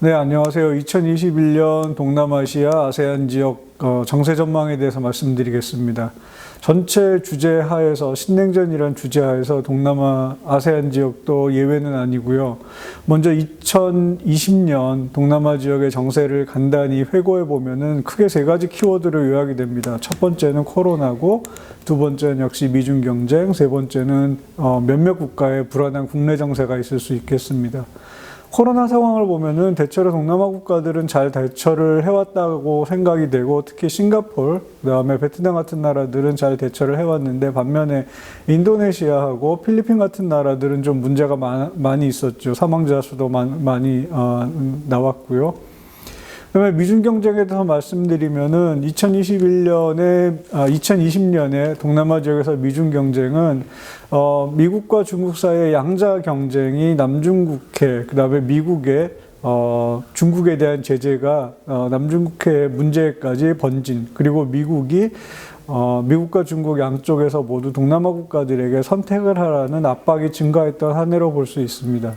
네, 안녕하세요. 2021년 동남아시아 아세안 지역 정세 전망에 대해서 말씀드리겠습니다. 전체 주제 하에서 신냉전이란 주제 하에서 동남아 아세안 지역도 예외는 아니고요. 먼저 2020년 동남아 지역의 정세를 간단히 회고해 보면은 크게 세 가지 키워드로 요약이 됩니다. 첫 번째는 코로나고, 두 번째는 역시 미중 경쟁, 세 번째는 몇몇 국가의 불안한 국내 정세가 있을 수 있겠습니다. 코로나 상황을 보면은 대체로 동남아 국가들은 잘 대처를 해왔다고 생각이 되고, 특히 싱가포르, 그다음에 베트남 같은 나라들은 잘 대처를 해왔는데, 반면에 인도네시아하고 필리핀 같은 나라들은 좀 문제가 많이 있었죠. 사망자 수도 많이 나왔고요. 그다음에 미중 경쟁에 대해서 말씀드리면은 2020년에 동남아 지역에서 미중 경쟁은 미국과 중국 사이의 양자 경쟁이 남중국해, 그다음에 미국의 중국에 대한 제재가 남중국해 문제까지 번진, 그리고 미국과 중국 양쪽에서 모두 동남아 국가들에게 선택을 하라는 압박이 증가했던 한 해로 볼 수 있습니다.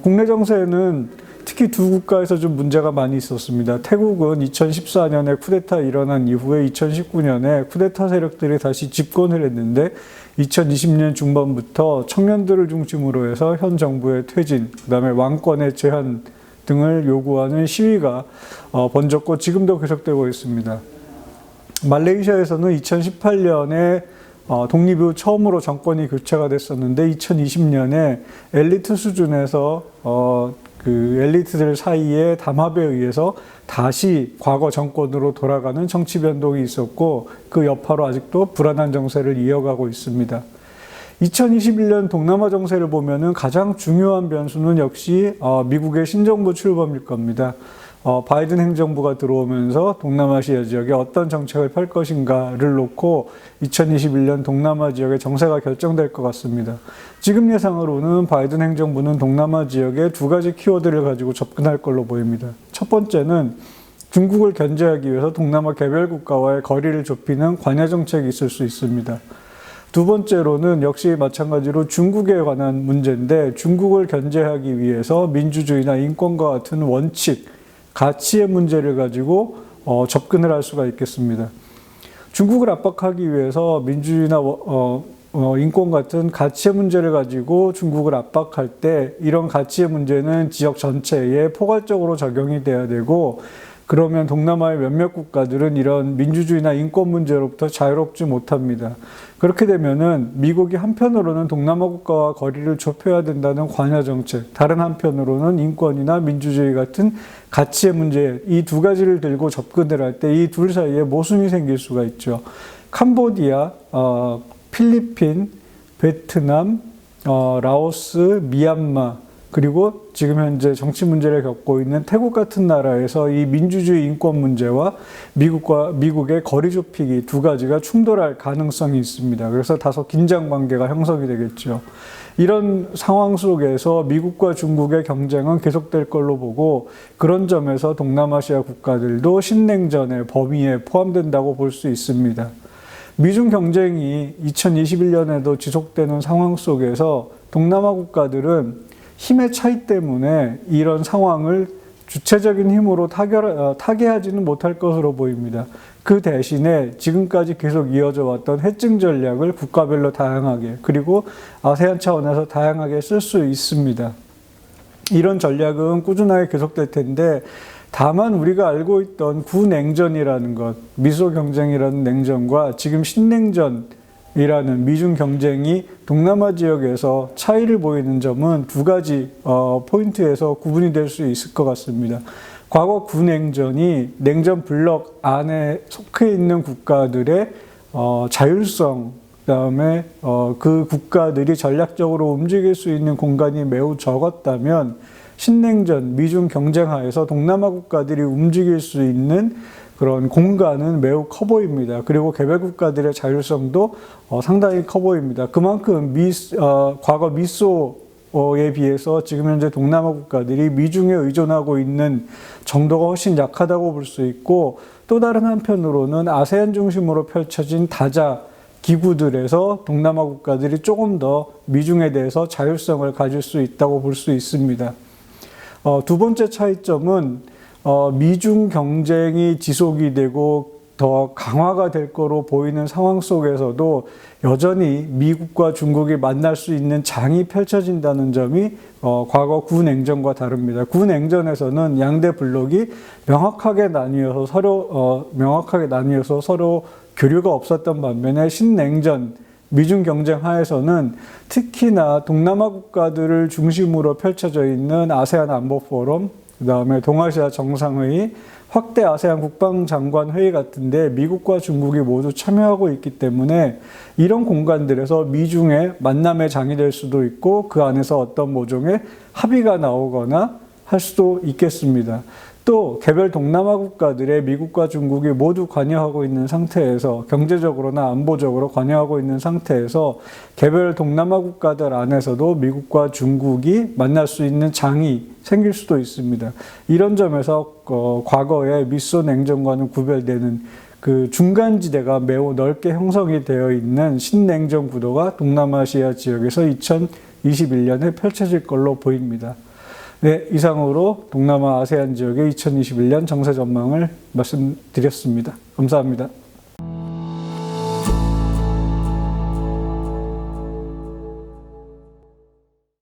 국내 정세는 특히 두 국가에서 좀 문제가 많이 있었습니다. 태국은 2014년에 쿠데타 일어난 이후에 2019년에 쿠데타 세력들이 다시 집권을 했는데, 2020년 중반부터 청년들을 중심으로 해서 현 정부의 퇴진, 그다음에 왕권의 제한 등을 요구하는 시위가 번졌고 지금도 계속되고 있습니다. 말레이시아에서는 2018년에 독립 이후 처음으로 정권이 교체가 됐었는데, 2020년에 엘리트 수준에서 그 엘리트들 사이의 담합에 의해서 다시 과거 정권으로 돌아가는 정치 변동이 있었고, 그 여파로 아직도 불안한 정세를 이어가고 있습니다. 2021년 동남아 정세를 보면은 가장 중요한 변수는 역시 미국의 신정부 출범일 겁니다. 바이든 행정부가 들어오면서 동남아시아 지역에 어떤 정책을 펼 것인가를 놓고 2021년 동남아 지역의 정세가 결정될 것 같습니다. 지금 예상으로는 바이든 행정부는 동남아 지역에 두 가지 키워드를 가지고 접근할 걸로 보입니다. 첫 번째는 중국을 견제하기 위해서 동남아 개별 국가와의 거리를 좁히는 관여 정책이 있을 수 있습니다. 두 번째로는 역시 마찬가지로 중국에 관한 문제인데, 중국을 견제하기 위해서 민주주의나 인권과 같은 원칙, 가치의 문제를 가지고 접근을 할 수가 있겠습니다. 중국을 압박하기 위해서 민주주의나 인권 같은 가치의 문제를 가지고 중국을 압박할 때, 이런 가치의 문제는 지역 전체에 포괄적으로 적용이 돼야 되고, 그러면 동남아의 몇몇 국가들은 이런 민주주의나 인권 문제로부터 자유롭지 못합니다. 그렇게 되면은 미국이 한편으로는 동남아 국가와 거리를 좁혀야 된다는 관여 정책, 다른 한편으로는 인권이나 민주주의 같은 가치의 문제, 이 두 가지를 들고 접근을 할 때 이 둘 사이에 모순이 생길 수가 있죠. 캄보디아, 필리핀, 베트남, 라오스, 미얀마, 그리고 지금 현재 정치 문제를 겪고 있는 태국 같은 나라에서 이 민주주의 인권 문제와 미국의 거리 좁히기 두 가지가 충돌할 가능성이 있습니다. 그래서 다소 긴장 관계가 형성이 되겠죠. 이런 상황 속에서 미국과 중국의 경쟁은 계속될 걸로 보고, 그런 점에서 동남아시아 국가들도 신냉전의 범위에 포함된다고 볼 수 있습니다. 미중 경쟁이 2021년에도 지속되는 상황 속에서 동남아 국가들은 힘의 차이 때문에 이런 상황을 주체적인 힘으로 타개하지는 못할 것으로 보입니다. 그 대신에 지금까지 계속 이어져 왔던 해증 전략을 국가별로 다양하게, 그리고 아세안 차원에서 다양하게 쓸 수 있습니다. 이런 전략은 꾸준하게 계속될 텐데, 다만 우리가 알고 있던 구냉전이라는 것, 미소 경쟁이라는 냉전과 지금 신냉전 이라는 미중 경쟁이 동남아 지역에서 차이를 보이는 점은 두 가지 포인트에서 구분이 될 수 있을 것 같습니다. 과거 구냉전이 냉전 블록 안에 속해 있는 국가들의 자율성, 그다음에 그 국가들이 전략적으로 움직일 수 있는 공간이 매우 적었다면, 신냉전 미중 경쟁하에서 동남아 국가들이 움직일 수 있는 그런 공간은 매우 커 보입니다. 그리고 개별 국가들의 자율성도 상당히 커 보입니다. 그만큼 과거 미소에 비해서 지금 현재 동남아 국가들이 미중에 의존하고 있는 정도가 훨씬 약하다고 볼 수 있고, 또 다른 한편으로는 아세안 중심으로 펼쳐진 다자 기구들에서 동남아 국가들이 조금 더 미중에 대해서 자율성을 가질 수 있다고 볼 수 있습니다. 두 번째 차이점은 미중 경쟁이 지속이 되고 더 강화가 될 거로 보이는 상황 속에서도 여전히 미국과 중국이 만날 수 있는 장이 펼쳐진다는 점이 과거 구냉전과 다릅니다. 구냉전에서는 양대 블록이 명확하게 나뉘어서 서로 교류가 없었던 반면에 신냉전 미중 경쟁 하에서는 특히나 동남아 국가들을 중심으로 펼쳐져 있는 아세안 안보 포럼, 그다음에 동아시아 정상회의, 확대 아세안 국방장관 회의 같은데 미국과 중국이 모두 참여하고 있기 때문에 이런 공간들에서 미중의 만남의 장이 될 수도 있고 그 안에서 어떤 모종의 합의가 나오거나 할 수도 있겠습니다. 또 개별 동남아 국가들의 미국과 중국이 모두 관여하고 있는 상태에서 경제적으로나 안보적으로 관여하고 있는 상태에서 개별 동남아 국가들 안에서도 미국과 중국이 만날 수 있는 장이 생길 수도 있습니다. 이런 점에서 과거의 미소 냉전과는 구별되는 그 중간지대가 매우 넓게 형성이 되어 있는 신냉전 구도가 동남아시아 지역에서 2021년에 펼쳐질 걸로 보입니다. 네, 이상으로 동남아 아세안 지역의 2021년 정세 전망을 말씀드렸습니다. 감사합니다.